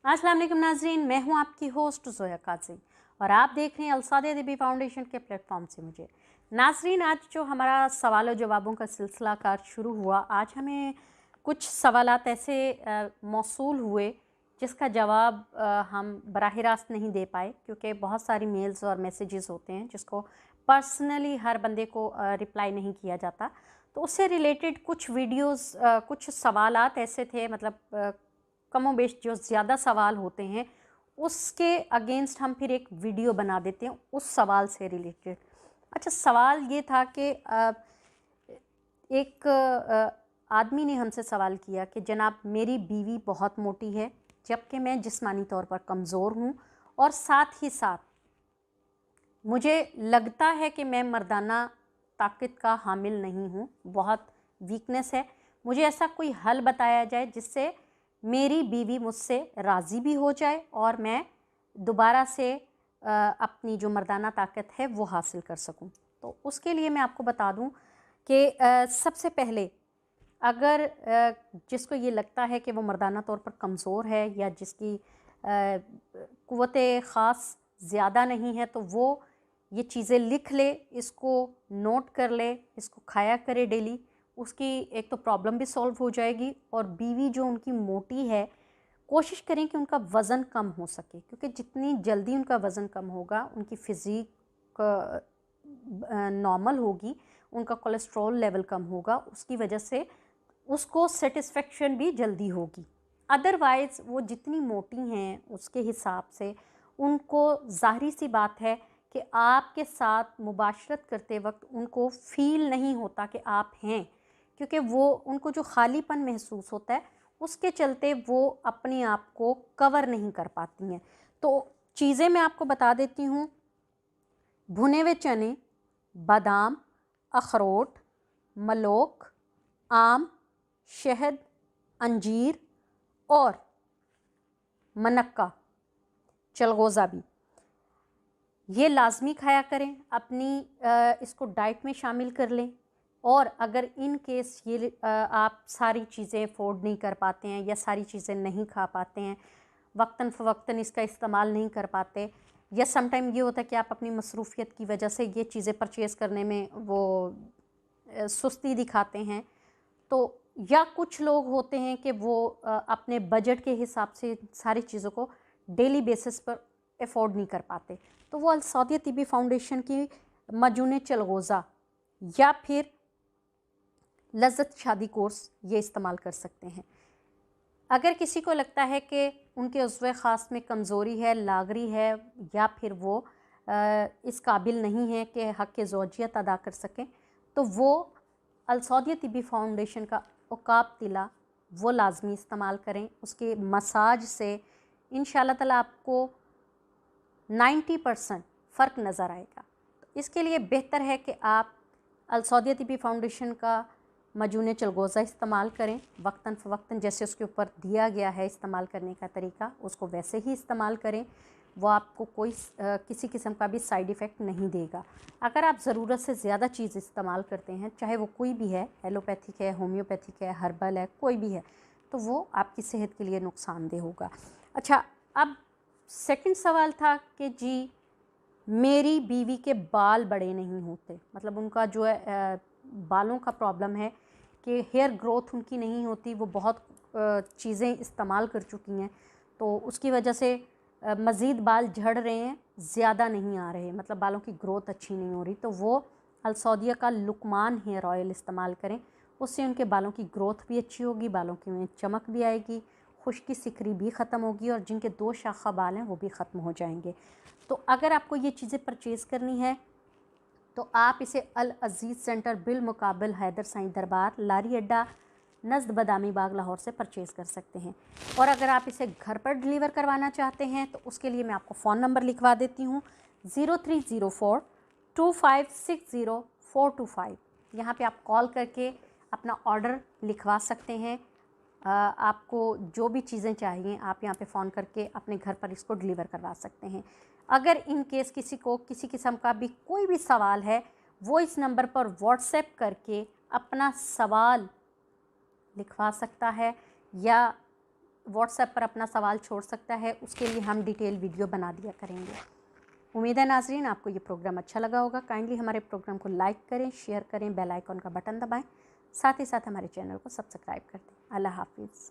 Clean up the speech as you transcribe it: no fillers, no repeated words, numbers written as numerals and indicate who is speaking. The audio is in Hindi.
Speaker 1: अस्सलाम वालेकुम नाज़रीन, मैं हूं आपकी होस्ट ज़ोया काजी और आप देख रहे हैं अलसादिया तिबी फाउंडेशन के प्लेटफॉर्म से मुझे। नाज़रीन, आज जो हमारा सवाल और जवाबों का सिलसिला कार शुरू हुआ, आज हमें कुछ सवालात ऐसे मौसूल हुए जिसका जवाब हम बराह रास्त नहीं दे पाए, क्योंकि बहुत सारी मेल्स और मैसेजेस होते हैं जिसको पर्सनली हर बंदे को रिप्लाई नहीं किया जाता। तो उससे रिलेटेड कुछ वीडियोस, कुछ सवालात ऐसे थे, मतलब कमो बेश जो ज़्यादा सवाल होते हैं उसके अगेंस्ट हम फिर एक वीडियो बना देते हैं उस सवाल से रिलेटेड। अच्छा, सवाल ये था कि एक आदमी ने हमसे सवाल किया कि जनाब, मेरी बीवी बहुत मोटी है जबकि मैं जिस्मानी तौर पर कमज़ोर हूँ और साथ ही साथ मुझे लगता है कि मैं मर्दाना ताकत का हामिल नहीं हूँ, बहुत वीकनेस है। मुझे ऐसा कोई हल बताया जाए जिससे मेरी बीवी मुझसे राज़ी भी हो जाए और मैं दोबारा से अपनी जो मर्दाना ताकत है वो हासिल कर सकूं। तो उसके लिए मैं आपको बता दूं कि सबसे पहले अगर जिसको ये लगता है कि वो मर्दाना तौर पर कमज़ोर है या जिसकी क़ुव्वत ख़ास ज़्यादा नहीं है, तो वो ये चीज़ें लिख ले, इसको नोट कर ले, इसको खाया करे डेली। उसकी एक तो प्रॉब्लम भी सॉल्व हो जाएगी और बीवी जो उनकी मोटी है, कोशिश करें कि उनका वज़न कम हो सके, क्योंकि जितनी जल्दी उनका वज़न कम होगा उनकी फ़िज़ीक नॉर्मल होगी, उनका कोलेस्ट्रॉल लेवल कम होगा, उसकी वजह से उसको सेटिस्फेक्शन भी जल्दी होगी। अदरवाइज़ वो जितनी मोटी हैं उसके हिसाब से उनको ज़ाहिर सी बात है कि आपके साथ मुबाशरत करते वक्त उनको फ़ील नहीं होता कि आप हैं, क्योंकि वो उनको जो खालीपन महसूस होता है उसके चलते वो अपने आप को कवर नहीं कर पाती हैं। तो चीज़ें मैं आपको बता देती हूँ। भुने हुए चने, बादाम, अखरोट, मलोक, आम, शहद, अंजीर और मनक्का, चलगोज़ा भी, ये लाजमी खाया करें। अपनी इसको डाइट में शामिल कर लें। और अगर इन केस ये आप सारी चीज़ें अफोर्ड नहीं कर पाते हैं या सारी चीज़ें नहीं खा पाते हैं, वक्तन फ़वक्तन इसका इस्तेमाल नहीं कर पाते, या समटाइम ये होता है कि आप अपनी मसरूफ़ियत की वजह से ये चीज़ें परचेज़ करने में वो सुस्ती दिखाते हैं, तो या कुछ लोग होते हैं कि वो अपने बजट के हिसाब से सारी चीज़ों को डेली बेसिस पर अफोर्ड नहीं कर पाते, तो वो अलसादिया तिबी फाउंडेशन की मजून चलगोज़ा या फिर लज़्ज़त शादी कोर्स ये इस्तेमाल कर सकते हैं। अगर किसी को लगता है कि उनके उज़्व ख़ास में कमज़ोरी है, लागरी है, या फिर वो इस काबिल नहीं है कि हक़ ज़ौजियत अदा कर सकें, तो वो अलसादिया तिबी फाउंडेशन का उकाब तिला वो लाजमी इस्तेमाल करें। उसके मसाज से इंशाअल्लाह ताला आपको 90% फ़र्क नज़र आएगा। तो इसके लिए बेहतर है कि आप अलसादिया तिबी फाउंडेशन का मजून चलगोज़ा इस्तेमाल करें, वक्तन फ़वक्तन जैसे उसके ऊपर दिया गया है इस्तेमाल करने का तरीका, उसको वैसे ही इस्तेमाल करें। वो आपको कोई किसी किस्म का भी साइड इफ़ेक्ट नहीं देगा। अगर आप ज़रूरत से ज़्यादा चीज़ इस्तेमाल करते हैं, चाहे वो कोई भी है, एलोपैथिक है, होम्योपैथिक है, हर्बल है, कोई भी है, तो वो आपकी सेहत के लिए नुकसानदेह होगा। अच्छा, अब सेकंड सवाल था कि जी, मेरी बीवी के बाल बड़े नहीं होते, मतलब उनका जो है बालों का प्रॉब्लम है कि हेयर ग्रोथ उनकी नहीं होती, वो बहुत चीज़ें इस्तेमाल कर चुकी हैं, तो उसकी वजह से मज़ीद बाल झड़ रहे हैं, ज़्यादा नहीं आ रहे, मतलब बालों की ग्रोथ अच्छी नहीं हो रही। तो वो अलसौदिया का लुकमान हेयर ऑयल इस्तेमाल करें, उससे उनके बालों की ग्रोथ भी अच्छी होगी, बालों की में चमक भी आएगी, खुश्की सिकरी भी ख़त्म होगी और जिनके 2 शाखा बाल हैं वो भी ख़त्म हो जाएंगे। तो अगर आपको ये चीज़ें परचेज़ करनी है तो आप इसे अल अज़ीज़ सेंटर बिलमुकाबिल हैदर साईं दरबार, लारी अड्डा, नज़द बदामी बाग, लाहौर से परचेज़ कर सकते हैं। और अगर आप इसे घर पर डिलीवर करवाना चाहते हैं तो उसके लिए मैं आपको फ़ोन नंबर लिखवा देती हूँ, 0304 2560 425। यहाँ पे आप कॉल करके अपना ऑर्डर लिखवा सकते हैं। आपको जो भी चीज़ें चाहिए आप यहाँ पे फ़ोन करके अपने घर पर इसको डिलीवर करवा सकते हैं। अगर इन केस किसी को किसी किस्म का भी कोई भी सवाल है, वो इस नंबर पर व्हाट्सएप करके अपना सवाल लिखवा सकता है, या व्हाट्सएप पर अपना सवाल छोड़ सकता है, उसके लिए हम डिटेल वीडियो बना दिया करेंगे। उम्मीद है नाजरीन आपको ये प्रोग्राम अच्छा लगा होगा। काइंडली हमारे प्रोग्राम को लाइक करें, शेयर करें, बेल आइकॉन का बटन दबाएं, साथ ही साथ हमारे चैनल को सब्सक्राइब कर दें। अल्लाह हाफिज़।